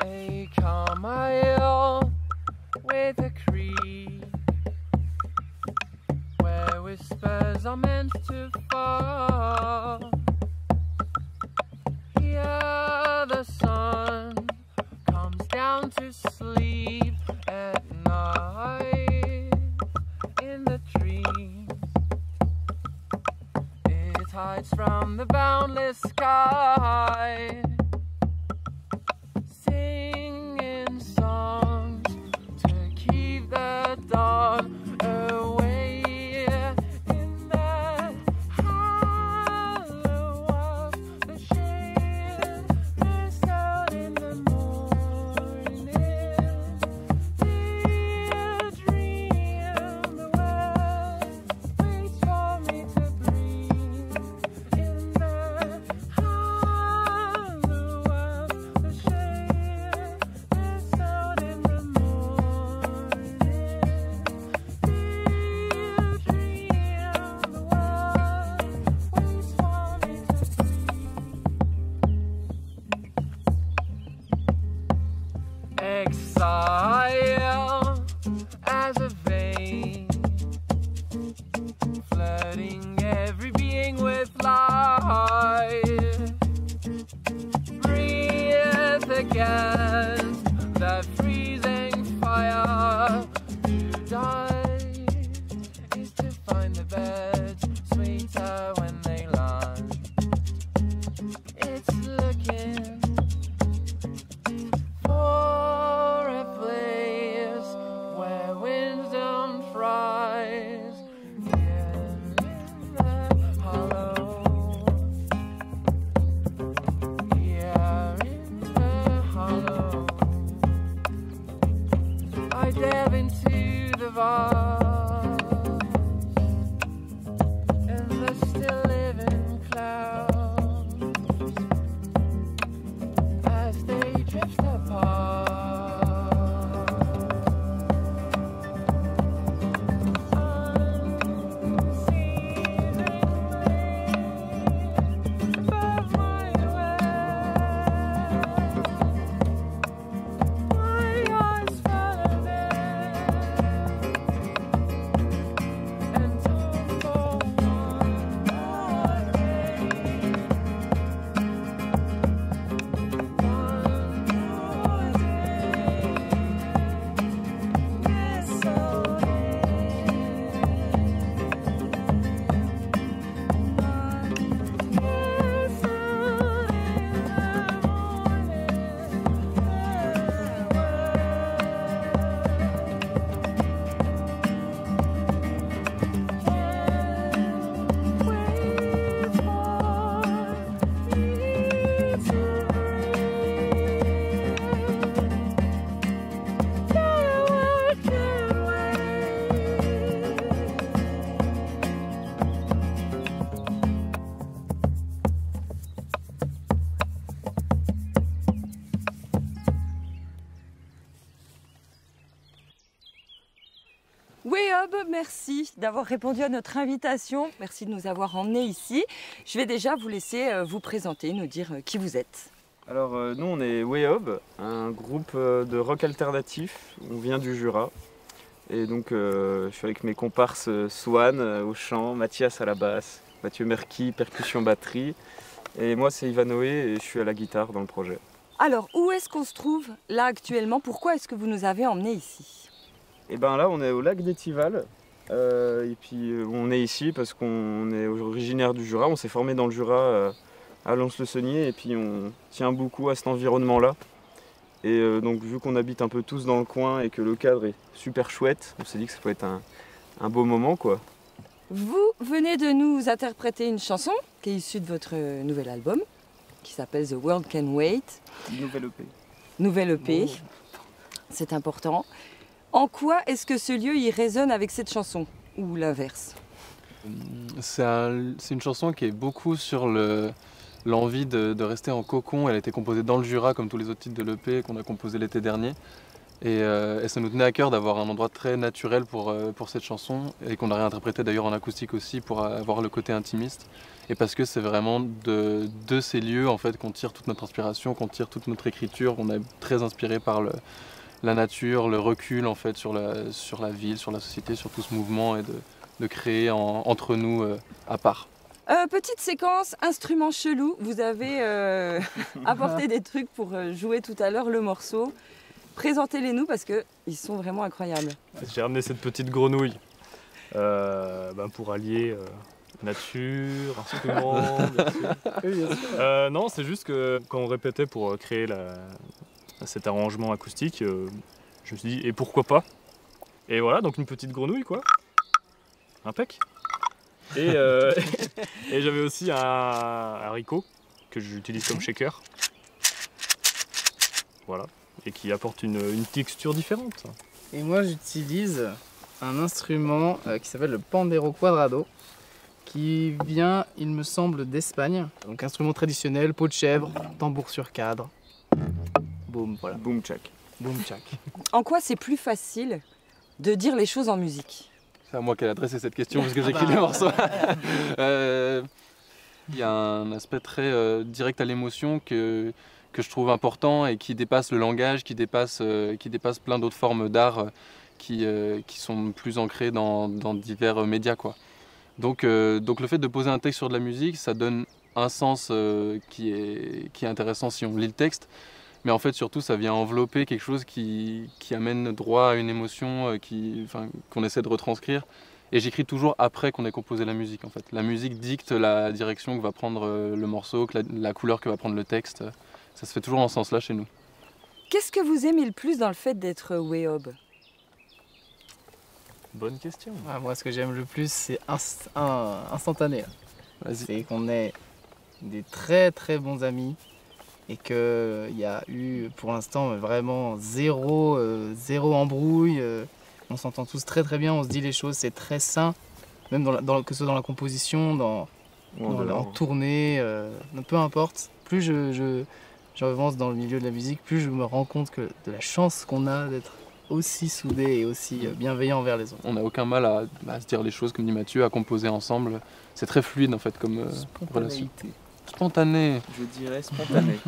a Carmyle with a creek where whispers are meant to fall. Here the sun comes down to sleep at night in the trees. It hides from the boundless sky, singing songs to keep the dawn away in the hollow of the shade. Miss out in the morning, dear dream, the world waits for me to breathe in the hollow of the shade. Miss out in the morning, dear dream, the world waits for me to breathe. Exile as a vein, flooding every being with life. Breathe against that freezing fire. To die is to find the beds sweeter when they lie. It's looking for a place where wisdom fries. Here in the hollow, here in the hollow, I delve into the vast and the still living clouds as they drift apart. Unceasingly above my way, my eyes follow them and talk for one more day. Weob, merci d'avoir répondu à notre invitation. Merci de nous avoir emmenés ici. Je vais déjà vous laisser vous présenter, nous dire qui vous êtes. Alors nous on est Weob, un groupe de rock alternatif, on vient du Jura. Et donc je suis avec mes comparses Swan au chant, Mathias à la basse, Mathieu Merki, percussion batterie. Et moi c'est Ivanoé et je suis à la guitare dans le projet. Alors, où est-ce qu'on se trouve là actuellement? Pourquoi est-ce que vous nous avez emmenés ici? Et ben là on est au lac d'Étival. Et puis on est ici parce qu'on est originaire du Jura, on s'est formé dans le Jura à Lons-le-Saunier et puis on tient beaucoup à cet environnement-là. Et donc vu qu'on habite un peu tous dans le coin et que le cadre est super chouette, on s'est dit que ça peut être un beau moment quoi. Vous venez de nous interpréter une chanson qui est issue de votre nouvel album, qui s'appelle The World Can Wait. Nouvelle EP. Nouvelle EP, c'est important. En quoi est-ce que ce lieu y résonne avec cette chanson, ou l'inverse? C'est une chanson qui est beaucoup sur l'envie de rester en cocon. Elle a été composée dans le Jura comme tous les autres titres de l'EP qu'on a composé l'été dernier. Et ça nous tenait à cœur d'avoir un endroit très naturel pour cette chanson et qu'on a réinterprété d'ailleurs en acoustique aussi pour avoir le côté intimiste. Et parce que c'est vraiment de ces lieux en fait qu'on tire toute notre inspiration, qu'on tire toute notre écriture. On est très inspiré par la nature, le recul en fait sur la ville, sur la société, sur tout ce mouvement et de créer entre nous à part. Petite séquence instrument chelou. Vous avez apporté des trucs pour jouer tout à l'heure le morceau. Présentez-les-nous parce qu'ils sont vraiment incroyables. J'ai ramené cette petite grenouille pour allier nature, instrument, bien sûr. Oui, bien sûr. Non, c'est juste que quand on répétait pour créer cet arrangement acoustique, je me suis dit, et pourquoi pas? Et voilà, donc une petite grenouille, quoi. Impec. Et j'avais aussi un haricot que j'utilise comme shaker. Voilà. Et qui apporte une texture différente. Et moi j'utilise un instrument qui s'appelle le Pandero Quadrado, qui vient, il me semble, d'Espagne. Donc instrument traditionnel, peau de chèvre, tambour sur cadre. Boum, voilà. Boom tchak. Boum tchak. En quoi c'est plus facile de dire les choses en musique? C'est à moi qu'elle a adressé cette question parce que j'écris les morceaux. Il y a un aspect très direct à l'émotion que je trouve important et qui dépasse le langage, qui dépasse plein d'autres formes d'art qui sont plus ancrées dans divers médias, quoi. Donc le fait de poser un texte sur de la musique, ça donne un sens qui est intéressant si on lit le texte. Mais en fait, surtout, ça vient envelopper quelque chose qui amène droit à une émotion qu'on essaie de retranscrire. Et j'écris toujours après qu'on ait composé la musique, en fait. La musique dicte la direction que va prendre le morceau, la couleur que va prendre le texte. Ça se fait toujours en ce sens-là chez nous. Qu'est-ce que vous aimez le plus dans le fait d'être Weob? Bonne question. Ah, moi ce que j'aime le plus c'est instantané. Vas-y. C'est qu'on est des très très bons amis et qu'il y a eu pour l'instant vraiment zéro embrouille. On s'entend tous très très bien, on se dit les choses, c'est très sain, même que ce soit dans la composition, en tournée, peu importe. Plus j'avance dans le milieu de la musique, plus je me rends compte de la chance qu'on a d'être aussi soudés et aussi bienveillants envers les autres. On n'a aucun mal à se dire les choses, comme dit Mathieu, à composer ensemble. C'est très fluide en fait comme relation. Spontanéité. Spontané. Je dirais spontané.